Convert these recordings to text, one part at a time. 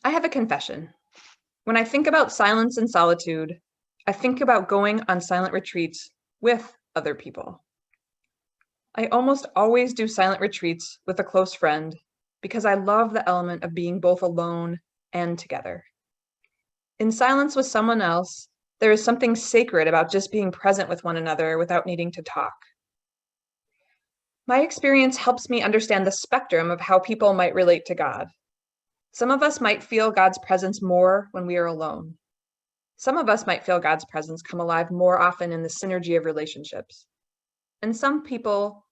I have a confession. When I think about silence and solitude, I think about going on silent retreats with other people. I almost always do silent retreats with a close friend because I love the element of being both alone and together. In silence with someone else, there is something sacred about just being present with one another without needing to talk. My experience helps me understand the spectrum of how people might relate to God. Some of us might feel God's presence more when we are alone. Some of us might feel God's presence come alive more often in the synergy of relationships. And some people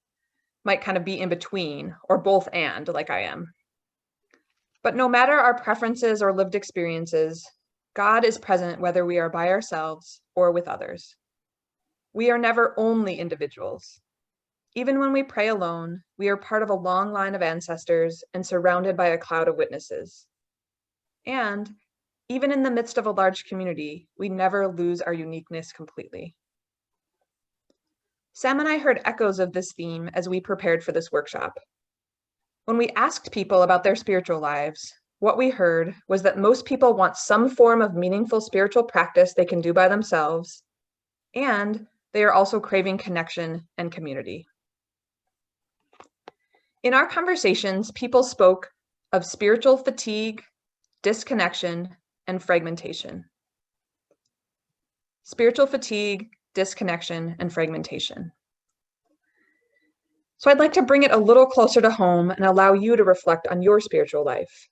might kind of be in between, or both and, like I am. But no matter our preferences or lived experiences, God is present whether we are by ourselves or with others. We are never only individuals. Even when we pray alone, we are part of a long line of ancestors and surrounded by a cloud of witnesses. And even in the midst of a large community, we never lose our uniqueness completely. Sam and I heard echoes of this theme as we prepared for this workshop. When we asked people about their spiritual lives, what we heard was that most people want some form of meaningful spiritual practice they can do by themselves, and they are also craving connection and community. In our conversations, people spoke of spiritual fatigue, disconnection, and fragmentation. Spiritual fatigue, disconnection, and fragmentation. So I'd like to bring it a little closer to home and allow you to reflect on your spiritual life.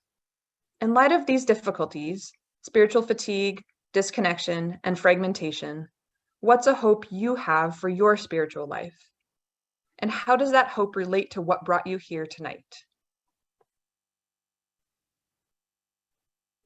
In light of these difficulties, spiritual fatigue, disconnection, and fragmentation, what's a hope you have for your spiritual life? And how does that hope relate to what brought you here tonight?